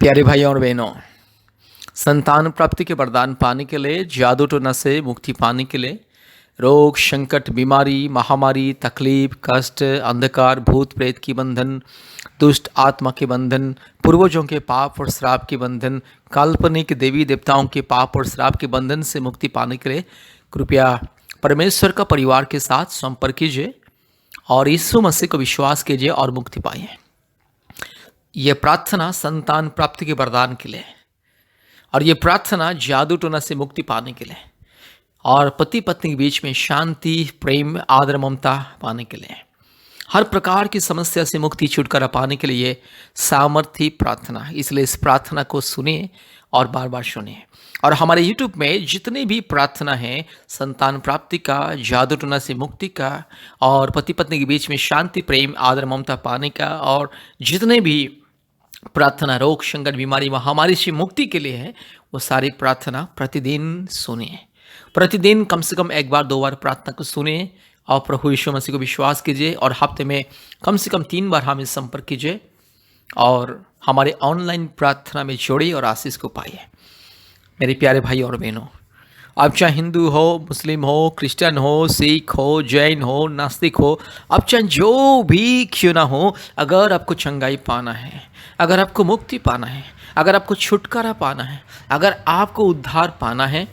प्यारे भाइयों और बहनों, संतान प्राप्ति के वरदान पाने के लिए, जादू टोना से मुक्ति पाने के लिए, रोग संकट बीमारी महामारी तकलीफ कष्ट अंधकार भूत प्रेत की बंधन, दुष्ट आत्मा के बंधन, पूर्वजों के पाप और श्राप के बंधन, काल्पनिक देवी देवताओं के पाप और श्राप के बंधन से मुक्ति पाने के लिए कृपया परमेश्वर का परिवार के साथ संपर्क कीजिए और यीशु मसीह को विश्वास कीजिए और मुक्ति पाइए। यह प्रार्थना संतान प्राप्ति के वरदान के लिए और ये प्रार्थना जादू टोना से मुक्ति पाने के लिए और पति पत्नी के बीच में शांति प्रेम आदर ममता पाने के लिए, हर प्रकार की समस्या से मुक्ति छुटकारा पाने के लिए ये सामर्थी प्रार्थना है। इसलिए इस प्रार्थना को सुनिए और बार बार सुनिए। और हमारे YouTube में जितनी भी प्रार्थना है संतान प्राप्ति का, जादू टोना से मुक्ति का और पति पत्नी के बीच में शांति प्रेम आदर ममता पाने का और जितने भी प्रार्थना रोग संकट बीमारी महामारी से मुक्ति के लिए है, वो सारी प्रार्थना प्रतिदिन सुनिए। प्रतिदिन कम से कम एक बार दो बार प्रार्थना को सुनिए और प्रभु यीशु मसीह को विश्वास कीजिए और हफ्ते में कम से कम 3 बार हमें संपर्क कीजिए और हमारे ऑनलाइन प्रार्थना में जोड़िए और आशीष को पाइए। मेरे प्यारे भाई और बहनों, आप चाहे हिंदू हो, मुस्लिम हो, क्रिश्चियन हो, सिख हो, जैन हो, नास्तिक हो, आप चाहे जो भी क्यों ना हो, अगर आपको चंगाई पाना है, अगर आपको मुक्ति पाना है, अगर आपको छुटकारा पाना है, अगर आपको उद्धार पाना है,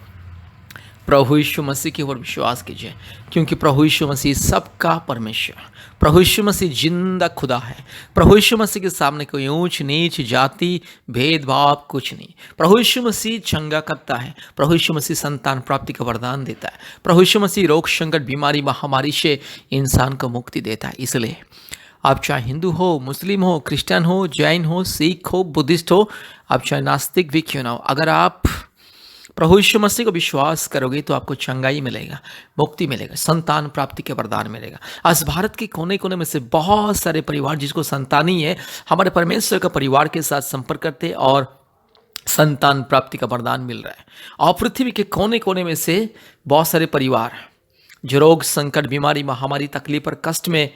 प्रभु यीशु मसीह की ओर विश्वास कीजिए। क्योंकि प्रभु यीशु मसीह सबका परमेश्वर, प्रभु यीशु मसीह जिंदा खुदा है। प्रभु यीशु मसीह के सामने कोई ऊंच नीच जाति भेदभाव कुछ नहीं। प्रभु यीशु मसीह चंगा करता है। प्रभु यीशु मसीह संतान प्राप्ति का वरदान देता है। प्रभु यीशु मसीह रोग संकट बीमारी महामारी से इंसान को मुक्ति देता है। इसलिए आप चाहे हिंदू हो, मुस्लिम हो, क्रिश्चियन हो, जैन हो, सिख हो, बुद्धिस्ट हो, आप चाहे नास्तिक भी क्यों ना हो, अगर आप प्रभु यीशु मसीह को विश्वास करोगे तो आपको चंगाई मिलेगा, मुक्ति मिलेगा, संतान प्राप्ति के वरदान मिलेगा। आज भारत के कोने कोने में से बहुत सारे परिवार जिसको संतानी है, हमारे परमेश्वर का परिवार के साथ संपर्क करते और संतान प्राप्ति का वरदान मिल रहा है। और पृथ्वी के कोने कोने में से बहुत सारे परिवार जो रोग संकट बीमारी महामारी तकलीफ और कष्ट में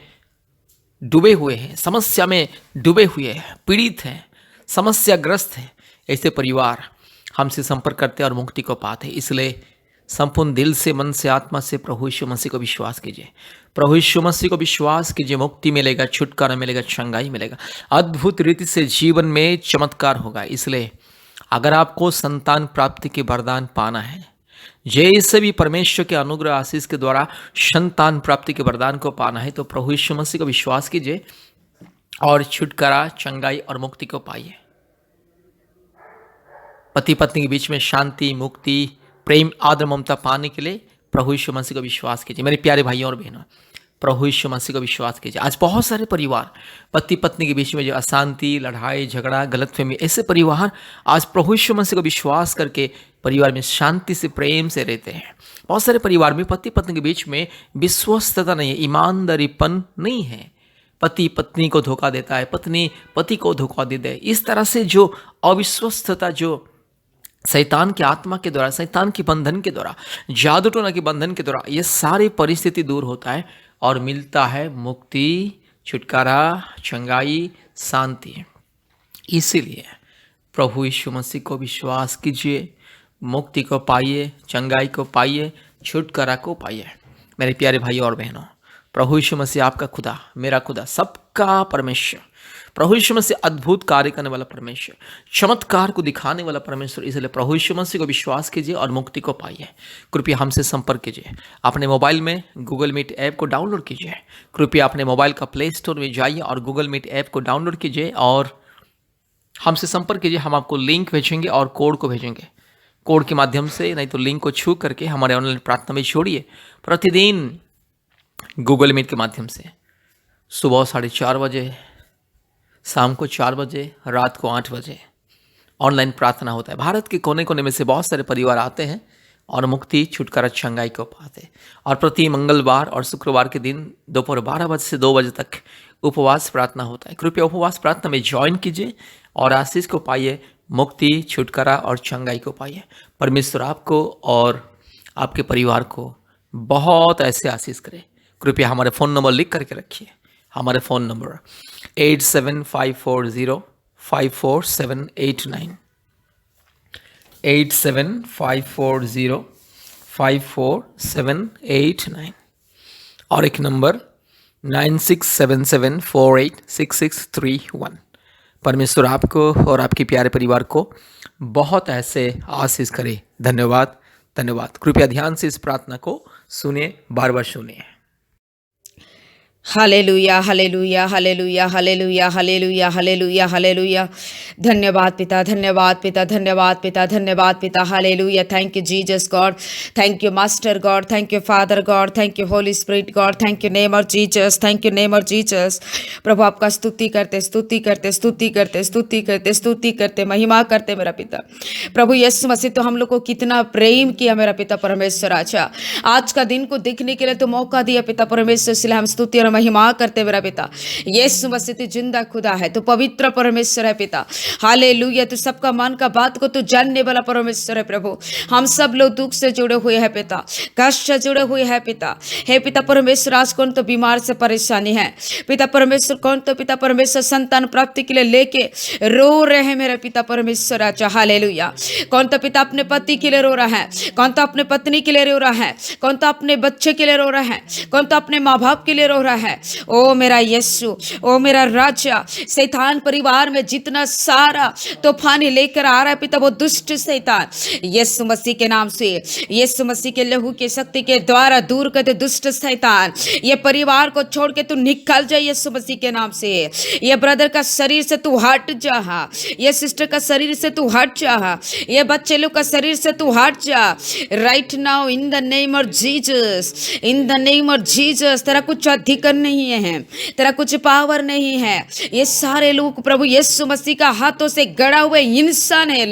डूबे हुए हैं, समस्या में डूबे हुए हैं, पीड़ित हैं, समस्याग्रस्त हैं, ऐसे परिवार हमसे संपर्क करते हैं और मुक्ति को पाते हैं। इसलिए संपूर्ण दिल से, मन से, आत्मा से प्रभु यीशु मसीह को विश्वास कीजिए। प्रभु यीशु मसीह को विश्वास कीजिए, मुक्ति मिलेगा, छुटकारा मिलेगा, चंगाई मिलेगा, अद्भुत रीति से जीवन में चमत्कार होगा। इसलिए अगर आपको संतान प्राप्ति के वरदान पाना है, जैसे भी परमेश्वर के अनुग्रह आशीष के द्वारा संतान प्राप्ति के वरदान को पाना है, तो प्रभु यीशु मसीह को विश्वास कीजिए और छुटकारा चंगाई और मुक्ति को पाइए। पति पत्नी के बीच में शांति मुक्ति प्रेम आदर ममता पाने के लिए प्रभु यीशु मसीह को विश्वास कीजिए। मेरे प्यारे भाइयों और बहनों, प्रभु यीशु मसीह को विश्वास कीजिए। आज बहुत सारे परिवार पति पत्नी के बीच में जो अशांति, लड़ाई झगड़ा, गलतफहमी, ऐसे परिवार आज प्रभु यीशु मसीह को विश्वास करके परिवार में शांति से प्रेम से रहते हैं। बहुत सारे परिवार में पति पत्नी के बीच में विश्वस्तता नहीं है, ईमानदारीपन नहीं है। पति पत्नी को धोखा देता है, पत्नी पति को धोखा देता है। इस तरह से जो अविश्वस्तता, जो शैतान की आत्मा के द्वारा, शैतान के बंधन के द्वारा, जादू टोना के बंधन के द्वारा ये सारी परिस्थिति दूर होता है और मिलता है मुक्ति, छुटकारा, चंगाई, शांति। इसीलिए प्रभु यीशु मसीह को विश्वास कीजिए, मुक्ति को पाइए, चंगाई को पाइए, छुटकारा को पाइए। मेरे प्यारे भाई और बहनों, प्रभु यीशु मसीह आपका खुदा, मेरा खुदा, सबका परमेश्वर, प्रभु यीशु मसीह अद्भुत कार्य करने वाला परमेश्वर, चमत्कार को दिखाने वाला परमेश्वर। इसलिए प्रभु यीशु मसीह को विश्वास कीजिए और मुक्ति को पाइए। कृपया हमसे संपर्क कीजिए। अपने मोबाइल में गूगल मीट ऐप को डाउनलोड कीजिए। कृपया अपने मोबाइल का प्ले स्टोर में जाइए और गूगल मीट ऐप को डाउनलोड कीजिए और हमसे संपर्क कीजिए। हम आपको लिंक भेजेंगे और कोड को भेजेंगे। कोड के माध्यम से, नहीं तो लिंक को छू करके हमारे ऑनलाइन प्रार्थना में जोड़िए। प्रतिदिन गूगल मीट के माध्यम से सुबह 4:30 बजे, शाम को 4 बजे, रात को 8 बजे ऑनलाइन प्रार्थना होता है। भारत के कोने कोने में से बहुत सारे परिवार आते हैं और मुक्ति छुटकारा चंगाई को पाते हैं। और प्रति मंगलवार और शुक्रवार के दिन दोपहर 12 बजे से 2 बजे तक उपवास प्रार्थना होता है। कृपया उपवास प्रार्थना में ज्वाइन कीजिए और आशीष को पाइए, मुक्ति, छुटकारा और चंगाई को पाइए। परमेश्वर आपको और आपके परिवार को बहुत ऐसे आशीष करे। कृपया हमारे फ़ोन नंबर लिख करके रखिए। हमारे फ़ोन नंबर 875404 54789, 8754054789, और एक नंबर 9677486631। परमेश्वर आपको और आपके प्यारे परिवार को बहुत ऐसे आशीष करे। धन्यवाद, धन्यवाद। कृपया ध्यान से इस प्रार्थना को सुनिए, बार बार सुनिए। Hallelujah, hallelujah, hallelujah, hallelujah, hallelujah, hallelujah, hallelujah. धन्यवाद पिता, धन्यवाद पिता, धन्यवाद पिता, धन्यवाद पिता। Hallelujah. Thank you Jesus God, thank you master God, thank you father God, thank you holy spirit God, thank you name of Jesus, thank you name of Jesus. प्रभु आपका स्तुति करते, स्तुति करते, स्तुति करते, स्तुति करते, स्तुति करते, महिमा करते मेरा पिता। प्रभु यीशु मसीह तो हम लोग को कितना प्रेम किया मेरा पिता परमेश्वर। अच्छा, आज का दिन को देखने के लिए तो मौका दिया पिता परमेश्वर, इसलिए हम स्तुति और महिमा करते मेरा पिता। यीशु मसीह तू जिंदा खुदा है, तू पवित्र परमेश्वर है पिता। हालेलुया। तू सबका मन का बात को तू जानने वाला परमेश्वर है प्रभु। हम सब लोग दुख से जुड़े हुए हैं पिता, कष्ट से जुड़े हुए हैं पिता। हे पिता परमेश्वर, आज कौन तो बीमार से परेशानी है पिता परमेश्वर, कौन तो पिता परमेश्वर संतान प्राप्ति के लिए लेके रो रहे हैं मेरे पिता परमेश्वर। अच्छा, हालेलुया। कौन तो पिता अपने पति के लिए रो रहा है, कौन तो अपने पत्नी के लिए रो रहा है, कौन तो अपने बच्चे के लिए रो रहा है, कौन तो अपने माँ बाप के लिए रो रहा है। ओ मेरा यीशु, ओ मेरा राजा, शैतान परिवार में जितना सारा तूफानी लेकर आ रहा है पिता, वो दुष्ट शैतान यीशु मसीह के नाम से, यीशु मसीह के लहू के शक्ति के द्वारा दूर कर दे। दुष्ट शैतान ये परिवार को छोड़ के तू निकल जा यीशु मसीह के नाम से। ये ब्रदर का शरीर से तू हट जा, ये सिस्टर का शरीर से तू हट जा, ये बच्चे लोग का शरीर से तू हट जा right now in the name of Jesus, in the name of Jesus. तेरा कुछ अधिकार नहीं है, तेरा कुछ पावर नहीं है। ये सारे लोग प्रभु यीशु मसीह का हाथों से गड़ा हुए इंसान है।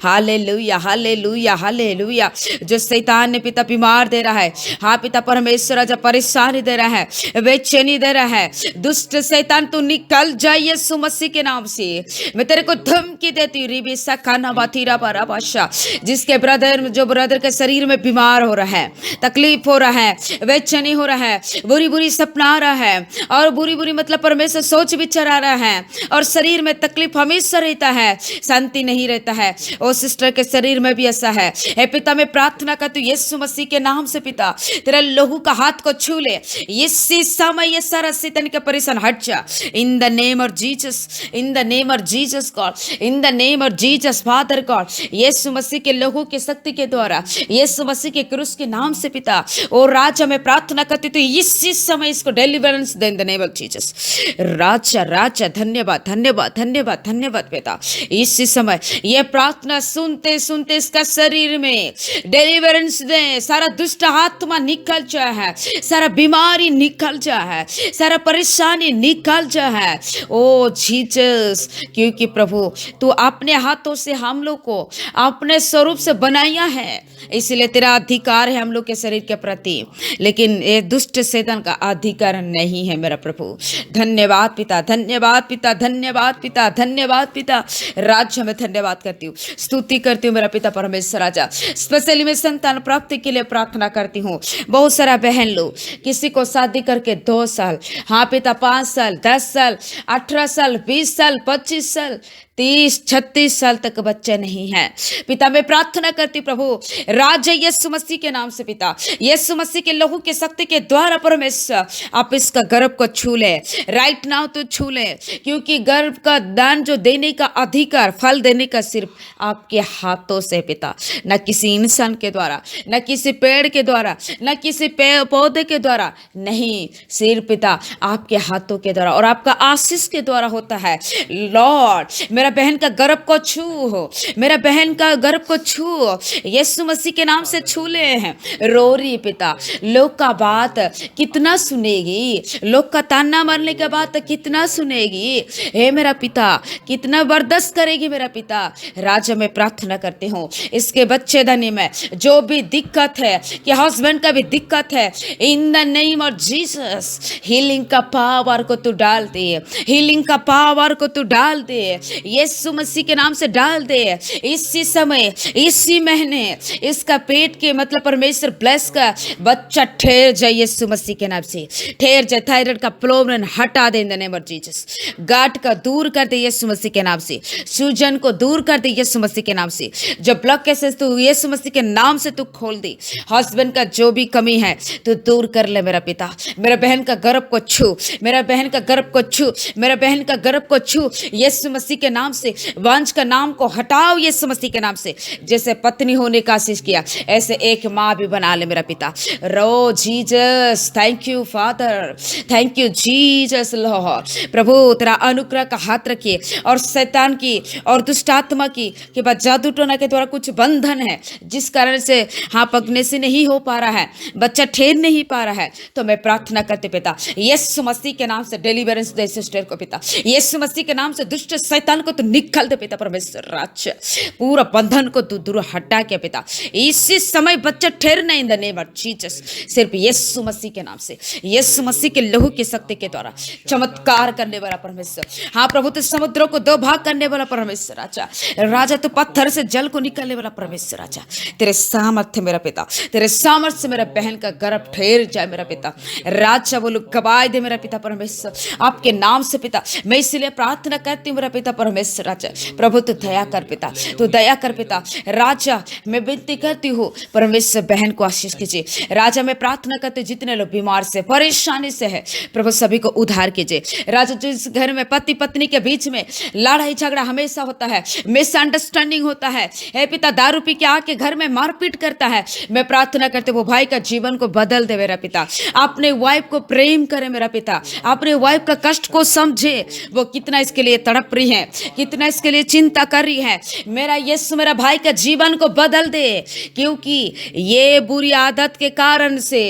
Hallelujah, hallelujah, hallelujah. जो शैतान ने पिता बीमार दे रहा है, हाँ पिता परमेश्वर जब परेशानी दे रहा है, बेचैनी दे रहा है, दुष्ट शैतान तू निकल जाए यीशु मसीह के नाम से। मैं तेरे को धमकी देती हूँ। रिबिसा खाना बातीरा बाराबाशा, जिसके ब्रदर, जो ब्रदर के शरीर में बीमार हो रहा है, तकलीफ हो रहा है, बेचैनी हो रहा है, बुरी बुरी सपना आ रहा है, और बुरी बुरी मतलब परमेश्वर सोच विचार आ रहा है, और शरीर में तकलीफ हमेशा रहता है, शांति नहीं रहता है। ओ सिस्टर के शरीर में भी ऐसा है। हे पिता मैं प्रार्थना करती हूँ यीशु मसीह के नाम से पिता, तेरा लहू का हाथ को छू ले। इसी समय ये सारा शैतान का परेशान हट जा in the name of Jesus, in the name of Jesus God, in the name of Jesus father God. यीशु मसीह के लहू की शक्ति के द्वारा, यीशु मसीह के क्रूस के नाम से पिता, ओ राजा मैं प्रार्थना करती हूँ इसी समय इसको डिलीवरेंस दे in the name of Jesus. राजा, राजा धन्यवाद, धन्यवाद, धन्यवाद, धन्यवाद पिता। इसी समय ये प्रार्थना सुनते सुनते इसका शरीर में डिलीवरेंस दे। सारा दुष्ट आत्मा निकल जाए है, सारा बीमारी निकल जाए है, सारा परेशानी निकल जाए है। ओ जीसस, क्योंकि प्रभु तू अपने हाथों से हम लोग को अपने स्वरूप से बनाया है, इसलिए तेरा अधिकार है हम लोग के शरीर के प्रति, लेकिन ये दुष्ट शैतान का अधिकार नहीं है मेरा प्रभु। धन्यवाद पिता, धन्यवाद पिता, धन्यवाद पिता, धन्यवाद पिता। राज्य में धन्यवाद करती हूँ, स्तुति करती हूँ मेरा पिता परमेश्वर राजा। स्पेशली मैं संतान प्राप्ति के लिए प्रार्थना करती हूँ। बहुत सारा बहन लोग किसी को शादी करके 2 साल, हाँ पिता 5 साल, 10 साल, 18 साल, 20 साल, 25 साल, 30-36 साल तक बच्चा नहीं है पिता। मैं प्रार्थना करती प्रभु राजा यीशु मसीह के नाम से पिता, यीशु मसीह के लहू के शक्ति के द्वारा परमेश्वर आप इसका गर्भ को छू ले राइट नाउ, तो छू ले, क्योंकि गर्भ का दान जो देने का अधिकार, फल देने का सिर्फ आपके हाथों से पिता, न किसी इंसान के द्वारा, न किसी पेड़ के द्वारा, न किसी पौधे के द्वारा, नहीं, सिर्फ पिता आपके हाथों के द्वारा और आपका आशीष के द्वारा होता है। लॉर्ड मेरा बहन का गर्भ को छू हो, मेरा बहन का गर्भ को छू, यीशु मसीह के नाम से छू ले हैं। रो रही पिता, लोग का बात कितना सुनेगी, लोग का ताना मारने के बाद कितना सुनेगी, हे मेरा पिता कितना बर्दाश्त करेगी मेरा पिता। राजा मैं प्रार्थना करती हूँ इसके बच्चे धनी में जो भी दिक्कत है, कि हस्बैंड का भी दिक्कत है, इन the name of Jesus healing का पावर को तू डाल दे, हीलिंग का पावर को तू डाल दे यीशु मसीह के नाम से डाल दे। इसी समय, इसी महीने इसका पेट के मतलब परमेश्वर ब्लेस का बच्चा ठहर जाए यीशु मसीह के नाम से, ठहर जाए। थायराइड का प्रॉब्लम हटा दे in the name of Jesus. गांठ का दूर कर दे यीशु मसीह के नाम से। सूजन को दूर कर दे यीशु मसीह के नाम से। जो ब्लड कैसेस तू यीशु मसीह के नाम से तू खोल दे। हस्बैंड का जो भी कमी है तू दूर कर ले मेरा पिता। मेरा बहन का गर्भ को छू, मेरा बहन का गर्भ को छू, मेरा बहन का गर्भ को छू यीशु मसीह के नाम से। वंश का नाम को हटाओ यीशु मसीह के नाम से। जैसे पत्नी होने का आशीष किया ऐसे एक माँ भी बना ले मेरा पिता। रो Jesus, thank you father, thank you Jesus lord. प्रभु तेरा अनुग्रह का हाथ रखिए और शैतान की और दुष्ट आत्मा की के बाद जादू टोना के द्वारा कुछ बंधन है जिस कारण से हाँ पगने से नहीं हो पा रहा है, बच्चा ठहर नहीं पा रहा है, तो मैं प्रार्थना करते पिता यीशु मसीह के नाम से डिलीवरेंस दे सिस्टर को पिता। यीशु मसीह के नाम से दुष्ट शैतान को तो निकाल दे पिता। परमेश्वर राज्य पूरा बंधन को तू दूर हटा के पिता। इसी समय बच्चा ठहरना इन द नेम ऑफ जीसस। सिर्फ यीशु मसीह के नाम से, यीशु मसीह के लहू की शक्ति के द्वारा चमत्कार करने वाला परमेश्वर। हाँ प्रभु तो समुद्रों को दो भाग करने वाला परमेश्वर राजा। राजा तो पत्थर से जल को निकालने वाला परमेश्वर राजा। तेरे सामर्थ्य मेरा पिता, तेरे सामर्थ्य मेरा बहन का गर्भ ठहर जाए मेरा पिता। राजा वो लोग गवाह दे मेरा पिता परमेश्वर आपके नाम से पिता। मैं इसलिए प्रार्थना करती हूँ मेरा पिता परमेश्वर राजा। प्रभु तू दया कर पिता, तू दया कर पिता। राजा मैं विनती करती हूँ परमेश्वर बहन को आशीष कीजिए। राजा मैं प्रार्थना करती हूँ जितने लोग बीमार से परेशानी से है प्रभु सभी को उद्धार कीजिए। राजा जिस घर में पति पत्नी के बीच में लड़ाई झगड़ा हमेशा होता है, मिसअंडरस्टैंडिंग होता है, हे पिता दारू पी के आके घर में मारपीट करता है, मैं प्रार्थना करते वो भाई का जीवन को बदल दे मेरा पिता। अपने वाइफ को प्रेम करे मेरा पिता, अपने वाइफ का कष्ट को समझे, वो कितना इसके लिए तड़प रही है, कितना इसके लिए चिंता कर रही है। मेरा यीशु मेरा भाई का जीवन को बदल दे, क्योंकि ये बुरी आदत के कारण से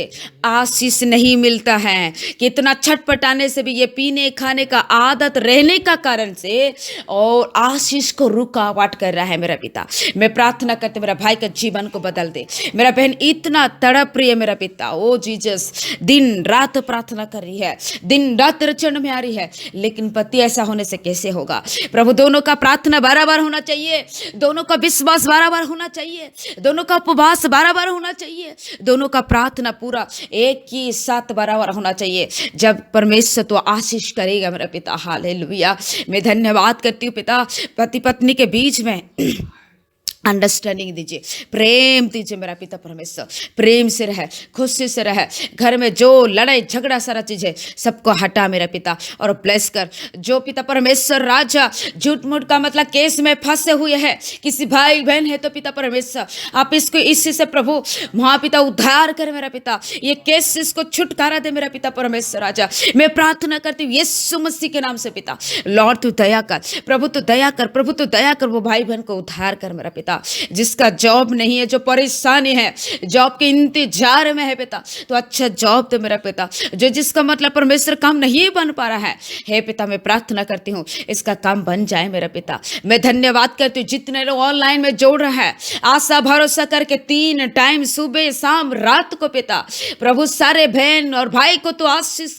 आशीष नहीं मिलता है। कितना छटपटाने से भी ये पीने खाने का आदत रहने का कारण से और आशीष को रुकावट कर रहा है मेरा पिता। मैं प्रार्थना करते मेरा भाई का जीवन को बदल दे। मेरा बहन इतना तड़प रही है मेरा पिता, ओ जीसस दिन रात प्रार्थना कर रही है, दिन रात रचन में आ रही है, लेकिन पति ऐसा होने से कैसे होगा। प्रभु दोनों का प्रार्थना बार होना चाहिए, दोनों का विश्वास बार होना चाहिए, दोनों का उपवास बार होना चाहिए, दोनों का प्रार्थना पूरा एक ही साथ बार होना चाहिए। जब परमेश्वर तो आशीष करेगा मेरा पिता। हालेलुया। मैं धन्यवाद करती हूँ पिता पति पत्नी के बीच में अंडरस्टैंडिंग दीजिए, प्रेम दीजिए मेरा पिता परमेश्वर। प्रेम से रहे, खुशी से रहे, घर में जो लड़ाई झगड़ा सारा चीज है सबको हटा मेरा पिता और ब्लेस कर। जो पिता परमेश्वर राजा झूठ मूठ का मतलब केस में फंसे हुए हैं, किसी भाई बहन है तो पिता परमेश्वर आप इसको इसी से प्रभु वहाँ पिता उद्धार कर मेरा पिता। ये केस इसको छुटकारा दे मेरा पिता परमेश्वर राजा। मैं प्रार्थना करती हूँ यीशु मसीह के नाम से पिता। लॉर्ड तू दया कर, प्रभु तू दया कर, प्रभु तू दया कर। वो भाई बहन को उद्धार कर मेरा पिता। जिसका जॉब नहीं है, जो परेशानी है, जॉब के इंतजार में है पिता, तो अच्छा जॉब दे मेरा पिता। जो जिसका मतलब परमेश्वर काम नहीं बन पा रहा है, हे पिता मैं प्रार्थना करती हूँ इसका काम बन जाए मेरा पिता। मैं धन्यवाद करती हूँ जितने लोग ऑनलाइन में जोड़ रहे हैं, आशा भरोसा करके 3 टाइम सुबह शाम रात को पिता। प्रभु सारे बहन और भाई को तो आशीष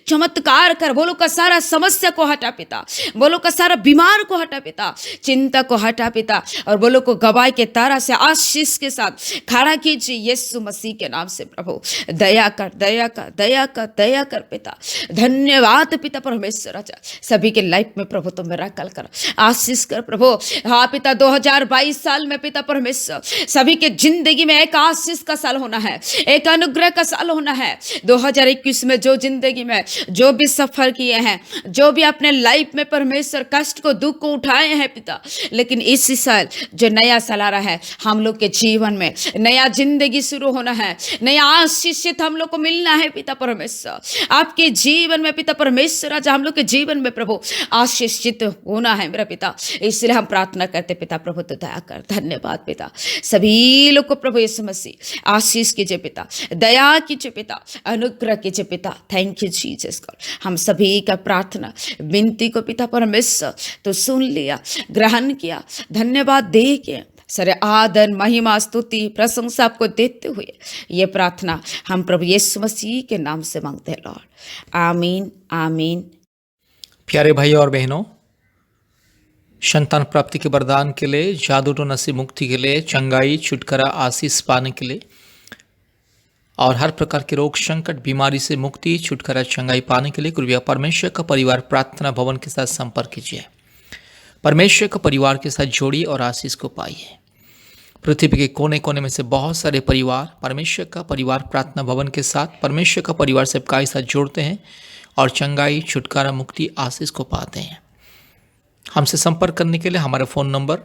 चमत्कार कर। बोलो का सारा समस्या को हटा पिता, बोलो का सारा बीमार को हटा पिता, चिंता को हटा पिता, और बोलो को गवाही के तारा से आशीष के साथ खड़ा कीजिए यीशु मसीह के नाम से। प्रभु दया कर, दया कर, दया कर, दया कर पिता। धन्यवाद पिता परमेश्वर राजा। सभी के लाइफ में प्रभु तुम मिराकल कर, आशीष कर प्रभु। हाँ पिता 2022 साल में पिता परमेश्वर सभी के जिंदगी में एक आशीष का साल होना है, एक अनुग्रह का साल होना है। 2021 में जो जिंदगी में जो भी सफर किए हैं, जो भी अपने लाइफ में परमेश्वर कष्ट को दुख को उठाए हैं पिता, लेकिन इसी साल जो नया साल आ रहा है हम लोग के जीवन में नया जिंदगी शुरू होना है, नया आशीषित हम लोग को मिलना है पिता परमेश्वर। आपके जीवन में पिता परमेश्वर आज हम लोग के जीवन में प्रभु आशीषित होना है मेरा पिता। इसलिए हम प्रार्थना करते पिता प्रभु तो दया कर। धन्यवाद पिता। सभी लोग को प्रभु यीशु मसीह आशीष कीजिए पिता, दया कीजिए पिता, अनुग्रह कीजिए पिता। Thank you Jesus God. हम सभी का प्रार्थना विनती को पिता परमेश्वर तो सुन लिया, ग्रहण किया, धन्यवाद दे के सारे आदर महिमा स्तुति प्रशंसा आपको देते हुए ये प्रार्थना हम प्रभु यीशु मसीह के नाम से मांगते हैं लॉर्ड। आमीन आमीन। प्यारे भाई और बहनों, संतान प्राप्ति के वरदान के लिए, जादू टोना से मुक्ति के लिए, चंगाई, छुटकारा, आशीष पाने के लिए और हर प्रकार के रोग संकट बीमारी से मुक्ति, छुटकारा, चंगाई पाने के लिए कृपया परमेश्वर का परिवार प्रार्थना भवन के साथ संपर्क कीजिए। परमेश्वर का परिवार के साथ जोड़िए और आशीष को पाइए। पृथ्वी के कोने कोने में से बहुत सारे परिवार परमेश्वर का परिवार प्रार्थना भवन के साथ, परमेश्वर का परिवार सबका साथ जोड़ते हैं और चंगाई, छुटकारा, मुक्ति, आशीष को पाते हैं। हमसे संपर्क करने के लिए हमारा फ़ोन नंबर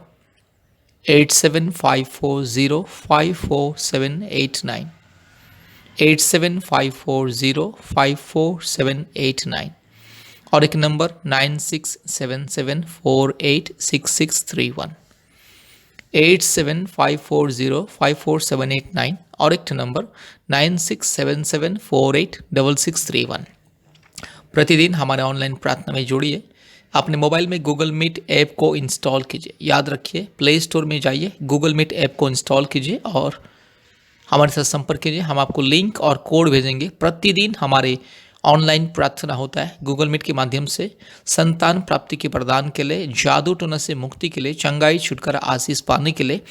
8754054789, 8754054789 और एक नंबर 9677486631, 8754054789 और एक नंबर 9677486631। प्रतिदिन हमारे ऑनलाइन प्रार्थना में जुड़िए। अपने मोबाइल में गूगल मीट ऐप को इंस्टॉल कीजिए। याद रखिए, प्ले स्टोर में जाइए, गूगल मीट ऐप को इंस्टॉल कीजिए और हमारे साथ संपर्क कीजिए। हम आपको लिंक और कोड भेजेंगे। प्रतिदिन हमारे ऑनलाइन प्रार्थना होता है गूगल मीट के माध्यम से। संतान प्राप्ति के वरदान के लिए, जादू टोना से मुक्ति के लिए, चंगाई, छुटकारा, आशीष पाने के लिए,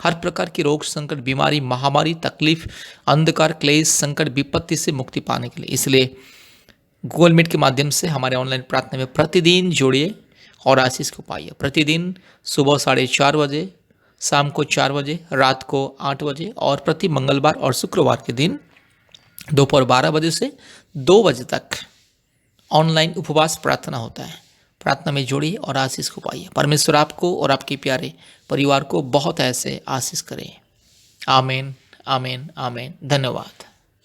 हर प्रकार की रोग संकट, बीमारी, महामारी, तकलीफ, अंधकार, क्लेश, संकट, विपत्ति से मुक्ति पाने के लिए। इसलिए गूगल मीट के माध्यम से हमारे ऑनलाइन प्रार्थना में प्रतिदिन जोड़िए और आशीष को पाइए। प्रतिदिन सुबह 4:30 बजे, शाम को 4 बजे, रात को 8 बजे और प्रति मंगलवार और शुक्रवार के दिन दोपहर 12 बजे से 2 बजे तक ऑनलाइन उपवास प्रार्थना होता है। प्रार्थना में जोड़िए और आशीष को पाइए। परमेश्वर आपको और आपके प्यारे परिवार को बहुत ऐसे आशीष करें। आमीन, आमीन, आमीन। धन्यवाद।